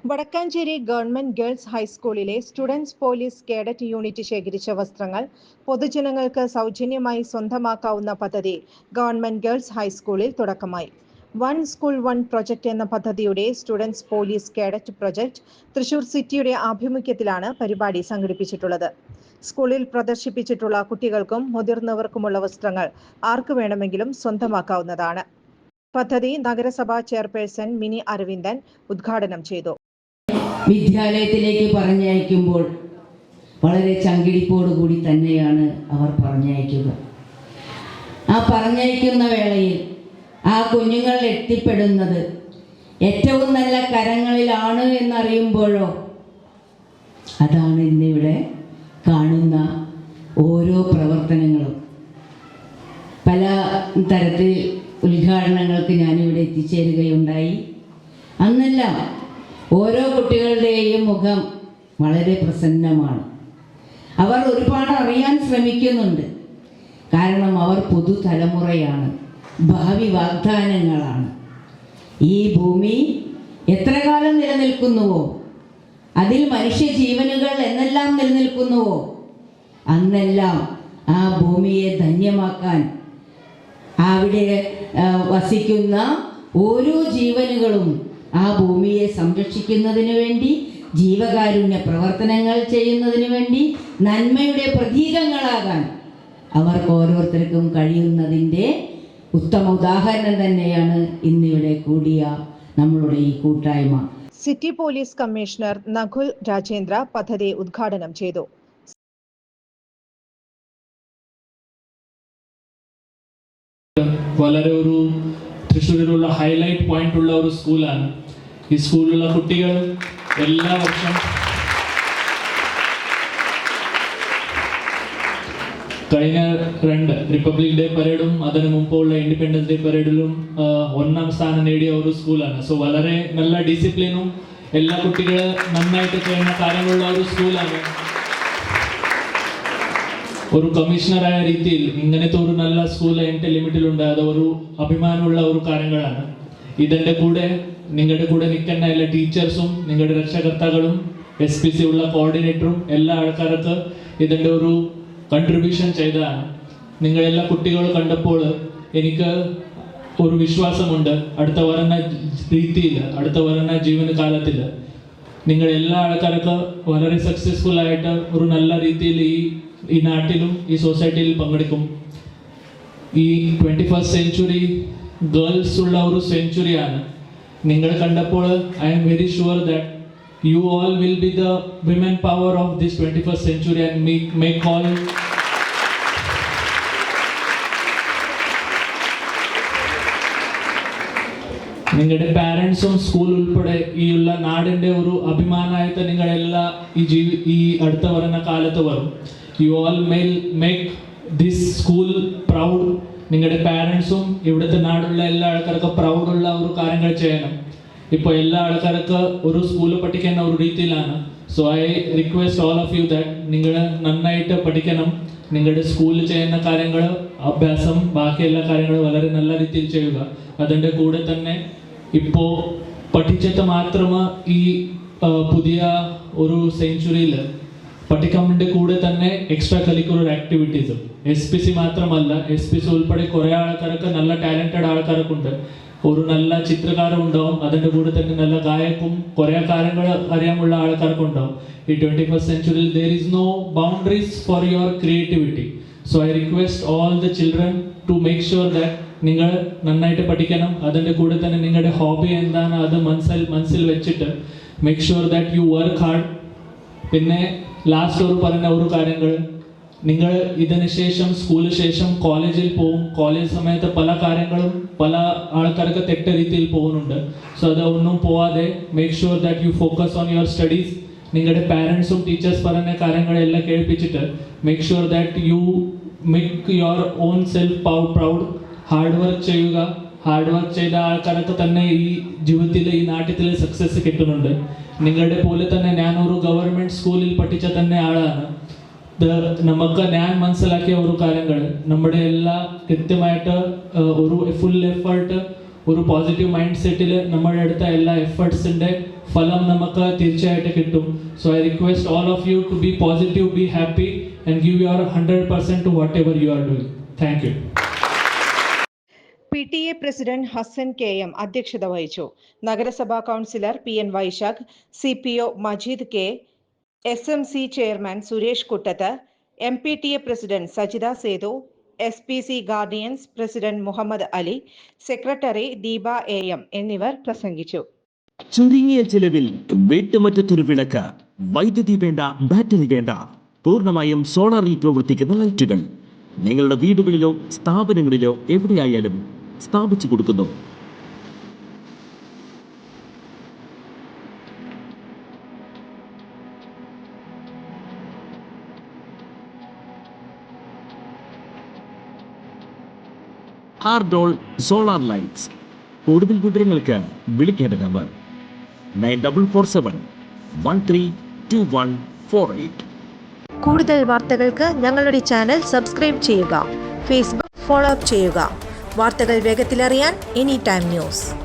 Vadakkanchery government girls ഹൈസ്കൂളിലെ students police cadet unit ശേഖരിച്ച വസ്ത്രങ്ങൾ പൊതുജനങ്ങൾക്ക് സൗജന്യമായി സ്വന്തമാക്കാവുന്ന പദ്ധതി ഗവൺമെന്റ് ഗേൾസ് ഹൈസ്കൂളിൽ തുടക്കമായി. വൺ സ്കൂൾ വൺ പ്രൊജക്ട് എന്ന പദ്ധതിയുടെ students police cadet project Thrissur സിറ്റിയുടെ ആഭിമുഖ്യത്തിലാണ് പരിപാടി സംഘടിപ്പിച്ചിട്ടുള്ളത്. സ്കൂളിൽ പ്രദർശിപ്പിച്ചിട്ടുള്ള കുട്ടികൾക്കും മുതിർന്നവർക്കുമുള്ള വസ്ത്രങ്ങൾ ആർക്കു വേണമെങ്കിലും സ്വന്തമാക്കാവുന്നതാണ്. പദ്ധതി നഗരസഭാ ചെയർപേഴ്സൺ മിനി അരവിന്ദൻ ഉദ്ഘാടനം ചെയ്തു. വിദ്യാലയത്തിലേക്ക് പറഞ്ഞയക്കുമ്പോൾ വളരെ ചങ്കിടിപ്പോടുകൂടി തന്നെയാണ് അവർ പറഞ്ഞയക്കുക. ആ പറഞ്ഞയക്കുന്ന വേളയിൽ ആ കുഞ്ഞുങ്ങൾ എത്തിപ്പെടുന്നത് ഏറ്റവും നല്ല കരങ്ങളിലാണ് എന്നറിയുമ്പോഴോ അതാണ് ഇന്നിവിടെ കാണുന്ന ഓരോ പ്രവർത്തനങ്ങളും. പല തരത്തിൽ ഉദ്ഘാടനങ്ങൾക്ക് ഞാനിവിടെ എത്തിച്ചേരുകയുണ്ടായി. അന്നെല്ലാം ഓരോ കുട്ടികളുടെയും മുഖം വളരെ പ്രസന്നമാണ്. അവർ ഒരുപാട് അറിയാൻ ശ്രമിക്കുന്നുണ്ട്. കാരണം അവർ പുതുതലമുറയാണ്, ഭാവി വാഗ്ദാനങ്ങളാണ്. ഈ ഭൂമി എത്ര കാലം നിലനിൽക്കുന്നുവോ, അതിൽ മനുഷ്യജീവനുകൾ എന്നെല്ലാം നിലനിൽക്കുന്നുവോ അന്നെല്ലാം ആ ഭൂമിയെ ധന്യമാക്കാൻ അവിടെ വസിക്കുന്ന ഓരോ ജീവനുകളും ആ ഭൂമിയെ സംരക്ഷിക്കുന്നതിന് വേണ്ടി, ജീവകാരുണ്യ പ്രവർത്തനങ്ങൾ ചെയ്യുന്നതിന് വേണ്ടി, നന്മയുടെ പ്രതീകങ്ങളാകാൻ അവർക്ക് ഓരോരുത്തർക്കും കഴിയുന്നതിൻ്റെ ഉത്തമ ഉദാഹരണം തന്നെയാണ് ഇന്നിവിടെ കൂടിയ നമ്മളുടെ ഈ കൂട്ടായ്മ. City police commissioner Nakul Rajendra പദ്ധതി ഉദ്ഘാടനം ചെയ്തു. വളരെ ഒരു തൃശ്ശൂരിലുള്ള ഹൈലൈറ്റ് പോയിന്റ് ഉള്ള ഒരു സ്കൂളാണ്. ഈ സ്കൂളിലുള്ള കുട്ടികൾ എല്ലാ വർഷം കഴിഞ്ഞ 2 റിപ്പബ്ലിക് ഡേ പരേഡും അതിനു മുമ്പുള്ള ഇൻഡിപെൻഡൻസ് ഡേ പരേഡിലും 1ാം സ്ഥാനം നേടിയ ഒരു സ്കൂളാണ്. സോ വളരെ നല്ല ഡിസിപ്ലിനും എല്ലാ കുട്ടികളും നന്നായിട്ട് ചെയ്യുന്ന കാര്യങ്ങളുള്ള ഒരു സ്കൂളാണ്. ഒരു കമ്മീഷണറായ രീതിയിൽ ഇങ്ങനത്തെ ഒരു നല്ല സ്കൂൾ എൻ്റെ ലിമിറ്റിലുണ്ട്. അത് ഒരു അഭിമാനമുള്ള ഒരു കാര്യങ്ങളാണ്. ഇതിൻ്റെ കൂടെ നിങ്ങളുടെ കൂടെ നിൽക്കുന്ന എല്ലാ ടീച്ചേഴ്സും, നിങ്ങളുടെ രക്ഷകർത്താക്കളും, SPC ഉള്ള കോർഡിനേറ്ററും എല്ലാ ആൾക്കാർക്ക് ഇതിൻ്റെ ഒരു കൺട്രിബ്യൂഷൻ ചെയ്തതാണ്. നിങ്ങളെല്ലാ കുട്ടികളും കണ്ടപ്പോൾ എനിക്ക് ഒരു വിശ്വാസമുണ്ട്, അടുത്ത വരുന്ന രീതിയിൽ, അടുത്ത വരുന്ന ജീവനകാലത്തിൽ നിങ്ങളെല്ലാ ആൾക്കാർക്ക് വളരെ സക്സസ്ഫുൾ ആയിട്ട് ഒരു നല്ല രീതിയിൽ ഈ നാട്ടിലും ഈ സൊസൈറ്റിയിൽ പങ്കെടുക്കും. ഈ 21st സെഞ്ച്വറി ഗേൾസ് ഉള്ള ഒരു സെഞ്ച്വറിയാണ്. നിങ്ങൾ കണ്ടപ്പോൾ I am very sure that you all will be the women power of this 21st century and make all നിങ്ങളുടെ പാരൻസും സ്കൂൾ ഉൾപ്പെടെ ഈ ഉള്ള നാടിൻ്റെ ഒരു അഭിമാനമായിട്ട് നിങ്ങളെല്ലാം ഈ അടുത്ത വരുന്ന കാലത്ത് വരും. You all make this school proud. നിങ്ങളുടെ പാരൻസും ഇവിടുത്തെ നാടുള്ള എല്ലാ ആൾക്കാർക്കും പ്രൗഡുള്ള ഒരു കാര്യങ്ങൾ ചെയ്യണം. ഇപ്പോൾ എല്ലാ ആൾക്കാർക്ക് ഒരു സ്കൂളിൽ പഠിക്കുന്ന ഒരു രീതിയിലാണ്. So I request all of you that നിങ്ങൾ നന്നായിട്ട് പഠിക്കണം. നിങ്ങളുടെ സ്കൂളിൽ ചെയ്യുന്ന കാര്യങ്ങൾ, അഭ്യാസം, ബാക്കി എല്ലാ കാര്യങ്ങളും വളരെ നല്ല രീതിയിൽ ചെയ്യുക. അതിൻ്റെ കൂടെ തന്നെ ഇപ്പോൾ പഠിച്ചിട്ട് മാത്രമേ ഈ പുതിയ ഒരു സെഞ്ച്വറിയിൽ പഠിക്കുന്നതിൻ്റെ കൂടെ തന്നെ എക്സ്ട്രാ കരിക്കുലർ ആക്ടിവിറ്റീസും, SPC മാത്രമല്ല, SPC ഉൾപ്പെടെ കുറേ ആൾക്കാർക്ക് നല്ല ടാലൻറ്റഡ് ആൾക്കാരൊക്കെ ഉണ്ട്. ഒരു നല്ല ചിത്രകാരൻ ഉണ്ടാവും, അതിൻ്റെ കൂടെ തന്നെ നല്ല ഗായക്കും കുറേ കാര്യങ്ങൾ അറിയാമുള്ള ആൾക്കാർക്ക് ഉണ്ടാവും. ഈ 21st സെഞ്ച്വറിയിൽ there is no boundaries for your creativity. So I request all the children to make sure that നിങ്ങൾ നന്നായിട്ട് പഠിക്കണം. അതിൻ്റെ കൂടെ തന്നെ നിങ്ങളുടെ ഹോബി എന്താണ് അത് മനസ്സിൽ വെച്ചിട്ട് make sure that you work hard. പിന്നെ ലാസ്റ്റ് പറഞ്ഞ ഒരു കാര്യങ്ങൾ, നിങ്ങൾ ഇതിന് ശേഷം സ്കൂളിന് ശേഷം കോളേജിൽ പോകും. കോളേജ് സമയത്ത് പല കാര്യങ്ങളും പല ആൾക്കാർക്ക് തെറ്റ രീതിയിൽ പോകുന്നുണ്ട്. സോ അതൊന്നും പോവാതെ make sure that you focus on your studies. നിങ്ങളുടെ പാരൻസും ടീച്ചേഴ്സ് പറഞ്ഞ കാര്യങ്ങളെല്ലാം കേൾപ്പിച്ചിട്ട് make sure that you make your own self proud. Hard work ചെയ്യുക. ഹാർഡ് വർക്ക് ചെയ്ത ആൾക്കാർക്ക് തന്നെ ഈ ജീവിതത്തിൽ, ഈ നാട്ടിൽ സക്സസ് കിട്ടുന്നുണ്ട്. നിങ്ങളുടെ പോലെ തന്നെ ഞാനൊരു ഗവൺമെൻറ് സ്കൂളിൽ പഠിച്ച തന്നെ ആളാണ്. നമുക്ക് ഞാൻ മനസ്സിലാക്കിയ ഒരു കാര്യങ്ങൾ, നമ്മുടെ എല്ലാ കൃത്യമായിട്ട് ഒരു ഫുൾ എഫേർട്ട്, ഒരു പോസിറ്റീവ് മൈൻഡ് സെറ്റിൽ നമ്മുടെ അടുത്ത എല്ലാ എഫേർട്സിൻ്റെ ഫലം നമുക്ക് തീർച്ചയായിട്ടും കിട്ടും. So I request all of you to be positive, be happy and give your 100% to whatever you are doing. Thank you. PTA president Hasan KM അധ്യക്ഷത വഹിച്ചു. നഗരസഭാ councillor PN Vaishakh, CPO Majeed K, SMC chairman Suresh Kuttath, MPTA president Sajitha Sethu, SPC guardians president Muhammad Ali, secretary Deepa AM എന്നിവർ പ്രസംഗിച്ചു. ചുരുങ്ങിയ ചിലവിൽ വീട്ടുമുറ്റത്തൊരു വിളക്ക്, വൈദ്യുതി വേണ്ട, ബാറ്ററി വേണ്ട, പൂർണ്ണമായും സോളാറിൽ പ്രവർത്തിക്കുന്ന ലൈറ്റുകൾ നിങ്ങളുടെ വീടുകളിലോ സ്ഥാപനങ്ങളിലോ എവിടെയായാലും സ്ഥാപിച്ചു കൊടുക്കുന്നു. ഹാർഡോൾ സോളാർ ലൈറ്റ്സ്. കൂടുതൽ വിവരങ്ങൾക്ക് വിളിക്കേണ്ട നമ്പർ 9447132148. കൂടുതൽ വാർത്തകൾക്ക് ഞങ്ങളുടെ ചാനൽ സബ്സ്ക്രൈബ് ചെയ്യുക. ഫേസ്ബുക്ക് ഫോളോ അപ്പ് ചെയ്യുക. വാർത്തകൾ വേഗത്തിലറിയാൻ എനി ടൈം ന്യൂസ്.